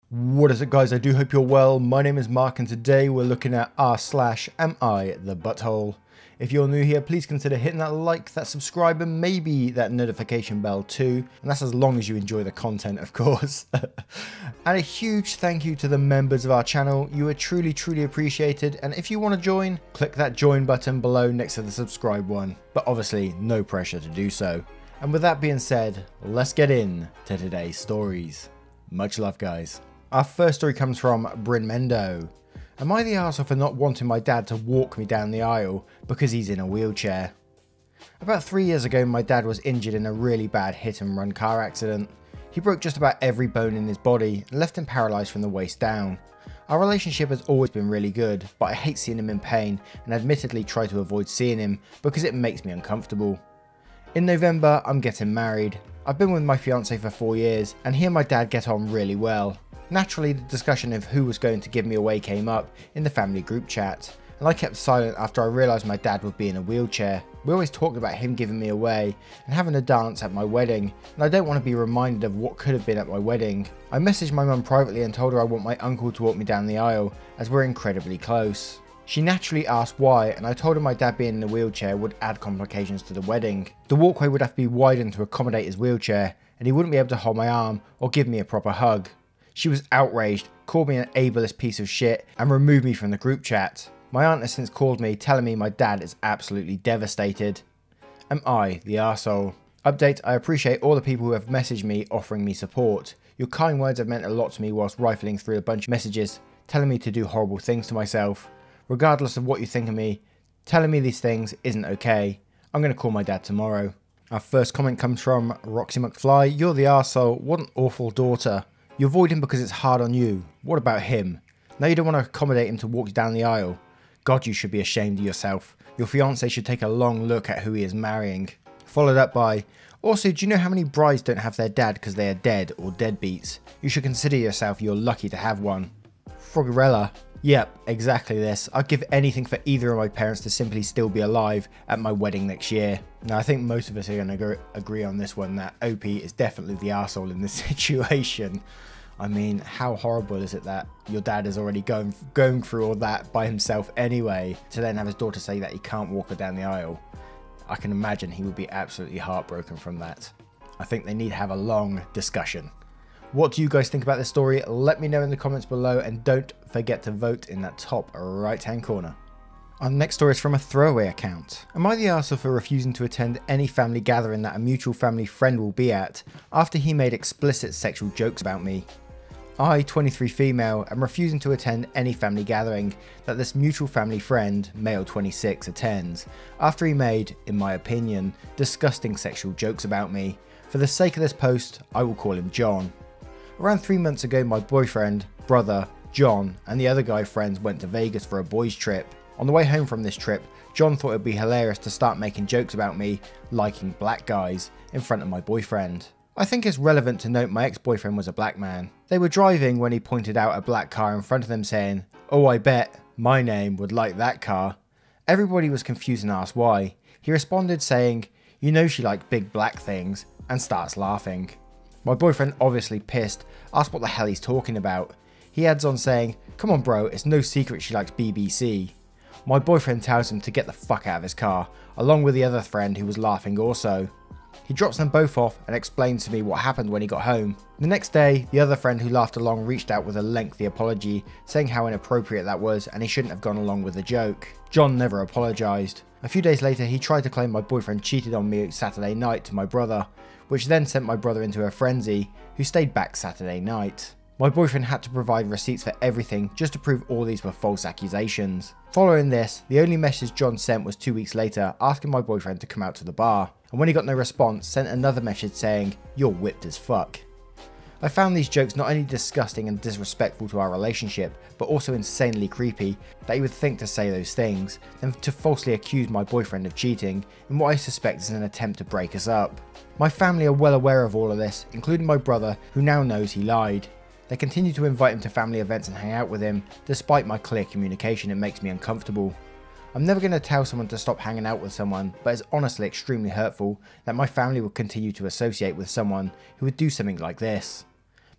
What is it, guys? I do hope you're well. My name is Mark and today we're looking at r/am I the butthole. If you're new here, please consider hitting that like, that subscribe and maybe that notification bell too. And that's as long as you enjoy the content, of course. And a huge thank you to the members of our channel. You are truly appreciated. And if you want to join, click that join button below next to the subscribe one. But obviously no pressure to do so. And with that being said, let's get in to today's stories. Much love, guys. Our first story comes from Bryn Mendo. Am I the arsehole for not wanting my dad to walk me down the aisle because he's in a wheelchair? About 3 years ago, my dad was injured in a really bad hit and run car accident. He broke just about every bone in his body and left him paralysed from the waist down. Our relationship has always been really good, but I hate seeing him in pain and admittedly try to avoid seeing him because it makes me uncomfortable. In November, I'm getting married. I've been with my fiance for 4 years and he and my dad get on really well. Naturally, the discussion of who was going to give me away came up in the family group chat, and I kept silent after I realised my dad would be in a wheelchair. We always talked about him giving me away and having a dance at my wedding, and I don't want to be reminded of what could have been at my wedding. I messaged my mum privately and told her I want my uncle to walk me down the aisle as we're incredibly close. She naturally asked why, and I told her my dad being in a wheelchair would add complications to the wedding. The walkway would have to be widened to accommodate his wheelchair, and he wouldn't be able to hold my arm or give me a proper hug. She was outraged, called me an ableist piece of shit, and removed me from the group chat. My aunt has since called me, telling me my dad is absolutely devastated. Am I the arsehole? Update: I appreciate all the people who have messaged me offering me support. Your kind words have meant a lot to me whilst rifling through a bunch of messages, telling me to do horrible things to myself. Regardless of what you think of me, telling me these things isn't okay. I'm going to call my dad tomorrow. Our first comment comes from Roxy McFly. You're the arsehole. What an awful daughter. You avoid him because it's hard on you. What about him? Now you don't want to accommodate him to walk you down the aisle. God, you should be ashamed of yourself. Your fiance should take a long look at who he is marrying. Followed up by, also, do you know how many brides don't have their dad because they are dead or deadbeats? You should consider yourself you're lucky to have one. Froggerella. Yep, exactly this. I'd give anything for either of my parents to simply still be alive at my wedding next year. Now I think most of us are going to agree on this one that OP is definitely the arsehole in this situation. I mean, how horrible is it that your dad is already going through all that by himself anyway, to then have his daughter say that he can't walk her down the aisle? I can imagine he would be absolutely heartbroken from that. I think they need to have a long discussion. What do you guys think about this story? Let me know in the comments below and don't forget to vote in that top right hand corner. Our next story is from a throwaway account. Am I the arsehole for refusing to attend any family gathering that a mutual family friend will be at after he made explicit sexual jokes about me? I, 23 female, am refusing to attend any family gathering that this mutual family friend, male 26, attends after he made, in my opinion, disgusting sexual jokes about me. For the sake of this post, I will call him John. Around 3 months ago, my boyfriend, brother, John, and the other guy friends went to Vegas for a boys trip. On the way home from this trip, John thought it would be hilarious to start making jokes about me liking black guys in front of my boyfriend. I think it's relevant to note my ex-boyfriend was a black man. They were driving when he pointed out a black car in front of them saying, "Oh, I bet my name would like that car." Everybody was confused and asked why. He responded saying, "You know she likes big black things," and starts laughing. My boyfriend, obviously pissed, asked what the hell he's talking about. He adds on saying, "Come on bro, it's no secret she likes BBC." My boyfriend tells him to get the fuck out of his car, along with the other friend who was laughing also. He drops them both off and explains to me what happened when he got home. The next day, the other friend who laughed along reached out with a lengthy apology, saying how inappropriate that was and he shouldn't have gone along with the joke. John never apologised. A few days later, he tried to claim my boyfriend cheated on me Saturday night to my brother, which then sent my brother into a frenzy, who stayed back Saturday night. My boyfriend had to provide receipts for everything just to prove all these were false accusations. Following this, the only message John sent was 2 weeks later asking my boyfriend to come out to the bar, and when he got no response, sent another message saying, "You're whipped as fuck." I found these jokes not only disgusting and disrespectful to our relationship, but also insanely creepy that he would think to say those things, then to falsely accuse my boyfriend of cheating in what I suspect is an attempt to break us up. My family are well aware of all of this, including my brother, who now knows he lied. They continue to invite him to family events and hang out with him, despite my clear communication. It makes me uncomfortable. I'm never going to tell someone to stop hanging out with someone, but it's honestly extremely hurtful that my family would continue to associate with someone who would do something like this.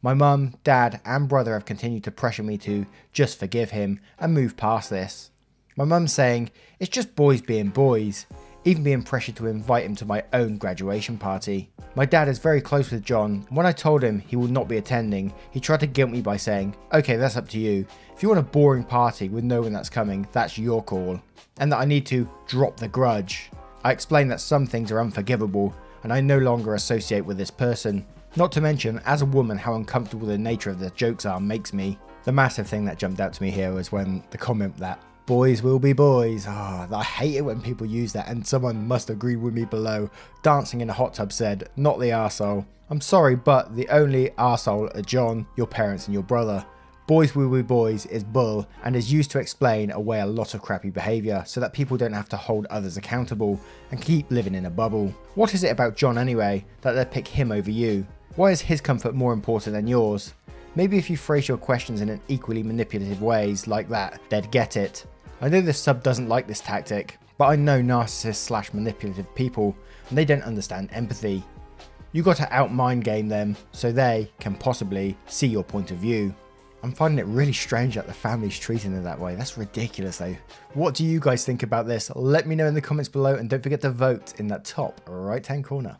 My mum, dad and brother have continued to pressure me to just forgive him and move past this. My mum's saying it's just boys being boys, even being pressured to invite him to my own graduation party. My dad is very close with John, and when I told him he would not be attending, he tried to guilt me by saying, okay, that's up to you. If you want a boring party with no one that's coming, that's your call. And that I need to drop the grudge. I explained that some things are unforgivable, and I no longer associate with this person. Not to mention, as a woman, how uncomfortable the nature of the jokes are makes me. The massive thing that jumped out to me here was when the comment that boys will be boys. I hate it when people use that, and someone must agree with me below. Dancing in a hot tub said, not the arsehole. I'm sorry, but the only arsehole are John, your parents and your brother. Boys will be boys is bull and is used to explain away a lot of crappy behaviour so that people don't have to hold others accountable and keep living in a bubble. What is it about John anyway that they pick him over you? Why is his comfort more important than yours? Maybe if you phrase your questions in an equally manipulative ways like that, they'd get it. I know this sub doesn't like this tactic, but I know narcissists / manipulative people and they don't understand empathy. You got to out mind game them so they can possibly see your point of view. I'm finding it really strange that the family's treating her that way. That's ridiculous though. What do you guys think about this? Let me know in the comments below and don't forget to vote in that top right hand corner.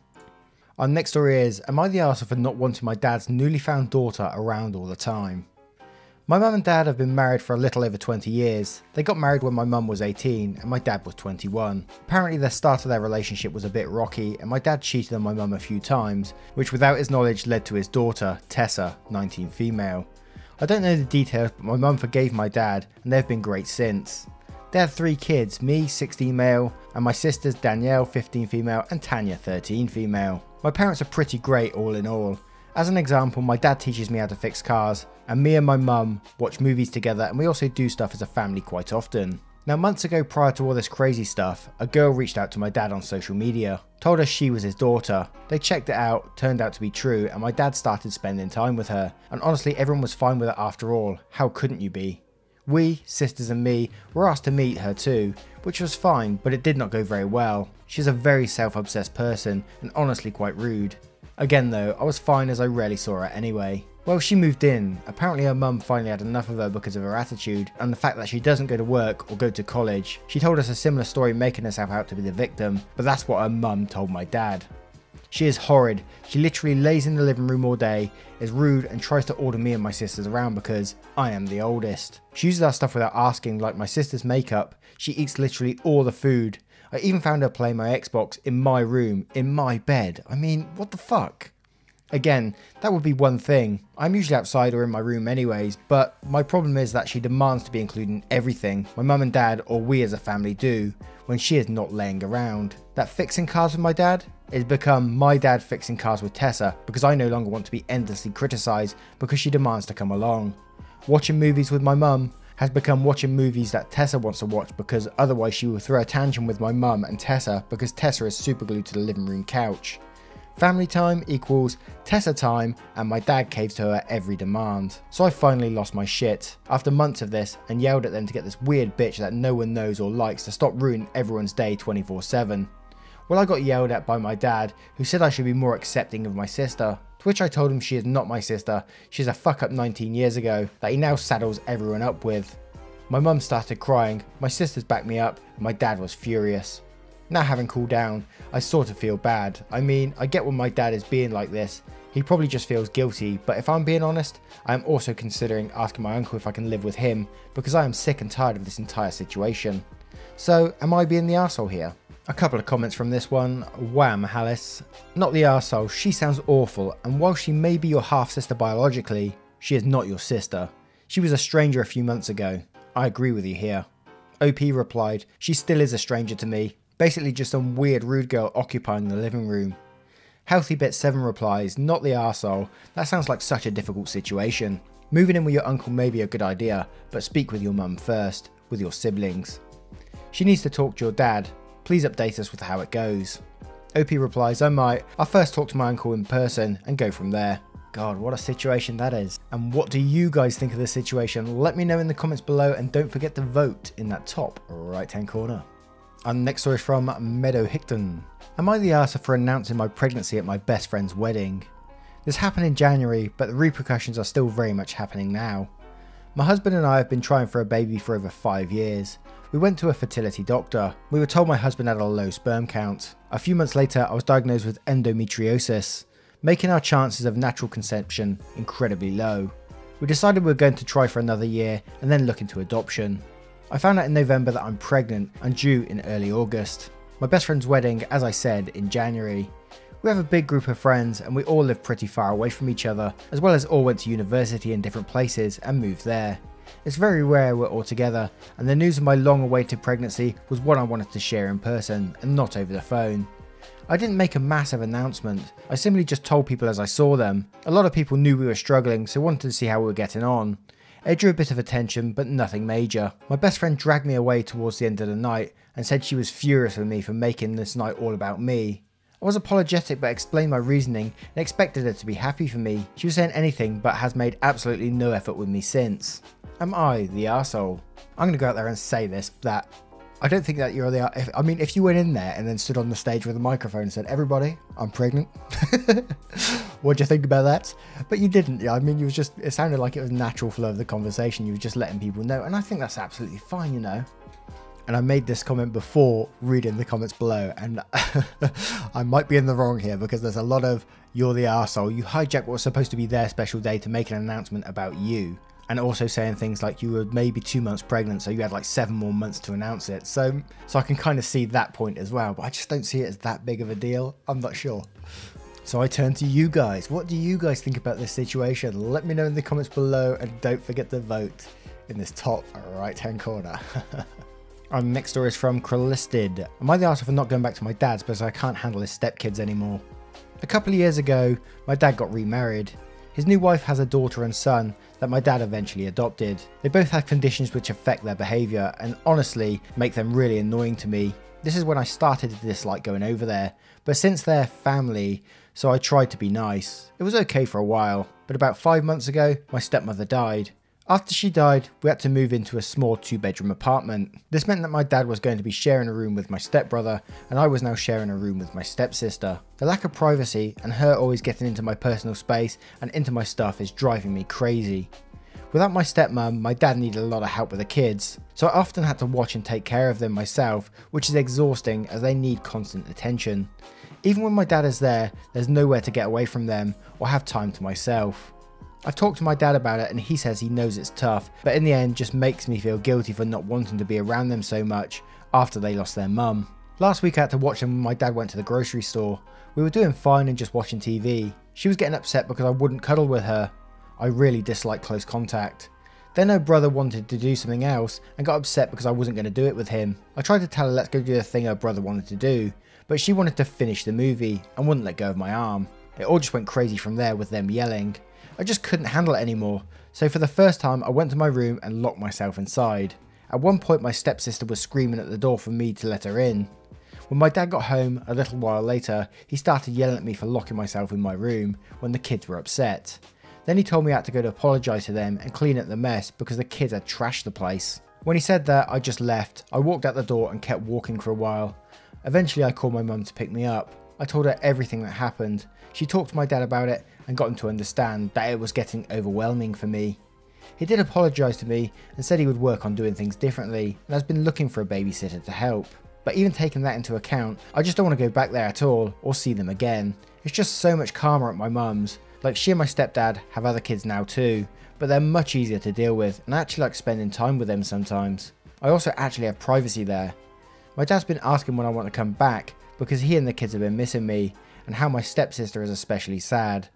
Our next story is, am I the arsehole for not wanting my dad's newly found daughter around all the time? My mum and dad have been married for a little over 20 years. They got married when my mum was 18 and my dad was 21. Apparently the start of their relationship was a bit rocky and my dad cheated on my mum a few times, which without his knowledge led to his daughter, Tessa, 19 female. I don't know the details, but my mum forgave my dad and they've been great since. They had 3 kids, me 16 male and my sisters Danielle 15 female and Tanya 13 female. My parents are pretty great all in all. As an example, my dad teaches me how to fix cars and me and my mum watch movies together and we also do stuff as a family quite often. Now months ago prior to all this crazy stuff, a girl reached out to my dad on social media, told us she was his daughter. They checked it out, turned out to be true and my dad started spending time with her and honestly everyone was fine with it after all, how couldn't you be? We, sisters and me, were asked to meet her too, which was fine but it did not go very well. She's a very self-obsessed person and honestly quite rude. Again though, I was fine as I rarely saw her anyway. Well, she moved in. Apparently her mum finally had enough of her because of her attitude and the fact that she doesn't go to work or go to college. She told us a similar story making herself out to be the victim, but that's what her mum told my dad. She is horrid. She literally lays in the living room all day, is rude and tries to order me and my sisters around because I am the oldest. She uses our stuff without asking, like my sister's makeup. She eats literally all the food. I even found her playing my Xbox in my room, in my bed. I mean, what the fuck? Again, that would be one thing. I'm usually outside or in my room anyways, but my problem is that she demands to be included in everything my mum and dad or we as a family do when she is not laying around. That fixing cars with my dad has become my dad fixing cars with Tessa because I no longer want to be endlessly criticised because she demands to come along. Watching movies with my mum has become watching movies that Tessa wants to watch because otherwise she will throw a tantrum with my mum and Tessa because Tessa is super glued to the living room couch. Family time equals Tessa time and my dad caves to her every demand. So I finally lost my shit after months of this and yelled at them to get this weird bitch that no one knows or likes to stop ruining everyone's day 24/7. Well, I got yelled at by my dad who said I should be more accepting of my sister. To which I told him she is not my sister, she's a fuck up 19 years ago that he now saddles everyone up with. My mum started crying, my sisters backed me up and my dad was furious. Now having cooled down, I sort of feel bad. I mean, I get when my dad is being like this, he probably just feels guilty, but if I'm being honest, I am also considering asking my uncle if I can live with him because I am sick and tired of this entire situation. So, am I being the arsehole here? A couple of comments from this one. Wham, Alice. Not the arsehole, she sounds awful, and while she may be your half-sister biologically, she is not your sister. She was a stranger a few months ago. I agree with you here. OP replied, she still is a stranger to me. Basically just some weird rude girl occupying the living room. HealthyBit7 replies, not the arsehole, that sounds like such a difficult situation. Moving in with your uncle may be a good idea, but speak with your mum first, with your siblings. She needs to talk to your dad. Please update us with how it goes. OP replies, I might. I'll first talk to my uncle in person and go from there. God, what a situation that is. And what do you guys think of this situation? Let me know in the comments below and don't forget to vote in that top right hand corner. Our next story is from Meadow Hickton. Am I the arsehole for announcing my pregnancy at my best friend's wedding? This happened in January, but the repercussions are still very much happening now. My husband and I have been trying for a baby for over 5 years. We went to a fertility doctor. We were told my husband had a low sperm count. A few months later, I was diagnosed with endometriosis, making our chances of natural conception incredibly low. We decided we were going to try for another year and then look into adoption. I found out in November that I'm pregnant and due in early August. My best friend's wedding, as I said, in January. We have a big group of friends and we all live pretty far away from each other, as well as all went to university in different places and moved there. It's very rare we're all together, and the news of my long-awaited pregnancy was one I wanted to share in person and not over the phone. I didn't make a massive announcement, I simply just told people as I saw them. A lot of people knew we were struggling, so wanted to see how we were getting on. It drew a bit of attention, but nothing major. My best friend dragged me away towards the end of the night and said she was furious with me for making this night all about me. I was apologetic but explained my reasoning and expected her to be happy for me. She was saying anything but has made absolutely no effort with me since. Am I the arsehole? I'm going to go out there and say this, that I don't think that you're the... if you went in there and then stood on the stage with a microphone and said, everybody, I'm pregnant. What do you think about that? But you didn't. I mean, it sounded like it was natural flow of the conversation. You were just letting people know. And I think that's absolutely fine, you know. And I made this comment before reading the comments below. And I might be in the wrong here because there's a lot of, you're the arsehole. You hijacked what was supposed to be their special day to make an announcement about you. And also saying things like you were maybe 2 months pregnant, so you had like 7 more months to announce it. So I can kind of see that point as well, but I just don't see it as that big of a deal. I'm not sure. So I turn to you guys. What do you guys think about this situation? Let me know in the comments below, and don't forget to vote in this top right-hand corner. Our next story is from Kralisted. Am I the arsehole for not going back to my dad's because I can't handle his stepkids anymore? A couple of years ago, my dad got remarried. His new wife has a daughter and son that my dad eventually adopted. They both have conditions which affect their behaviour and honestly make them really annoying to me. This is when I started to dislike going over there, but since they're family, so I tried to be nice. It was okay for a while, but about 5 months ago, my stepmother died. After she died, we had to move into a small 2-bedroom apartment. This meant that my dad was going to be sharing a room with my stepbrother, and I was now sharing a room with my stepsister. The lack of privacy and her always getting into my personal space and into my stuff is driving me crazy. Without my stepmom, my dad needed a lot of help with the kids, so I often had to watch and take care of them myself, which is exhausting as they need constant attention. Even when my dad is there, there's nowhere to get away from them or have time to myself. I've talked to my dad about it and he says he knows it's tough, but in the end just makes me feel guilty for not wanting to be around them so much after they lost their mum. Last week I had to watch them when my dad went to the grocery store. We were doing fine and just watching TV. She was getting upset because I wouldn't cuddle with her. I really dislike close contact. Then her brother wanted to do something else and got upset because I wasn't going to do it with him. I tried to tell her let's go do the thing her brother wanted to do, but she wanted to finish the movie and wouldn't let go of my arm. It all just went crazy from there with them yelling. I just couldn't handle it anymore, so for the first time I went to my room and locked myself inside. At one point my stepsister was screaming at the door for me to let her in. When my dad got home a little while later, he started yelling at me for locking myself in my room when the kids were upset. Then he told me I had to go to apologise to them and clean up the mess because the kids had trashed the place. When he said that, I just left. I walked out the door and kept walking for a while. Eventually I called my mum to pick me up. I told her everything that happened. She talked to my dad about it and got him to understand that it was getting overwhelming for me. He did apologise to me and said he would work on doing things differently and has been looking for a babysitter to help. But even taking that into account, I just don't want to go back there at all or see them again. It's just so much calmer at my mum's. Like, she and my stepdad have other kids now too, but they're much easier to deal with and I actually like spending time with them sometimes. I also actually have privacy there. My dad's been asking when I want to come back because he and the kids have been missing me, and how my stepsister is especially sad.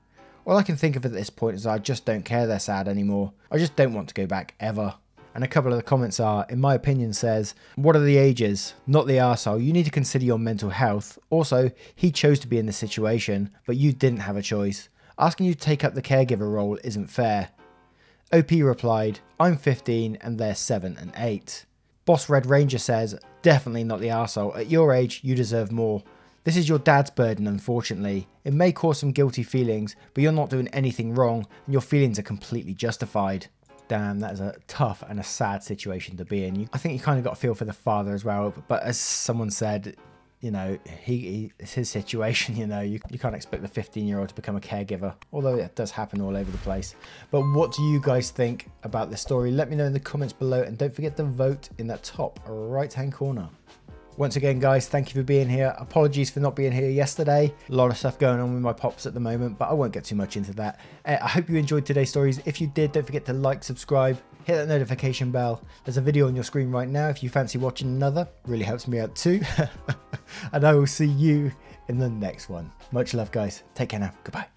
All I can think of at this point is I just don't care they're sad anymore. I just don't want to go back ever. And a couple of the comments are, in my opinion says, what are the ages? Not the arsehole, you need to consider your mental health. Also, he chose to be in this situation, but you didn't have a choice. Asking you to take up the caregiver role isn't fair. OP replied, I'm 15 and they're 7 and 8. Boss Red Ranger says, definitely not the arsehole. At your age, you deserve more. This is your dad's burden, unfortunately. It may cause some guilty feelings, but you're not doing anything wrong and your feelings are completely justified. Damn, that is a tough and a sad situation to be in. I think you kind of got a feel for the father as well, but as someone said, you know, it's his situation, you know, you can't expect the 15-year-old to become a caregiver, although it does happen all over the place. But what do you guys think about this story? Let me know in the comments below, and don't forget to vote in that top right-hand corner. Once again, guys, thank you for being here. Apologies for not being here yesterday. A lot of stuff going on with my pops at the moment, but I won't get too much into that. I hope you enjoyed today's stories. If you did, don't forget to like, subscribe, hit that notification bell. There's a video on your screen right now if you fancy watching another. Really helps me out too. And I will see you in the next one. Much love, guys. Take care now. Goodbye.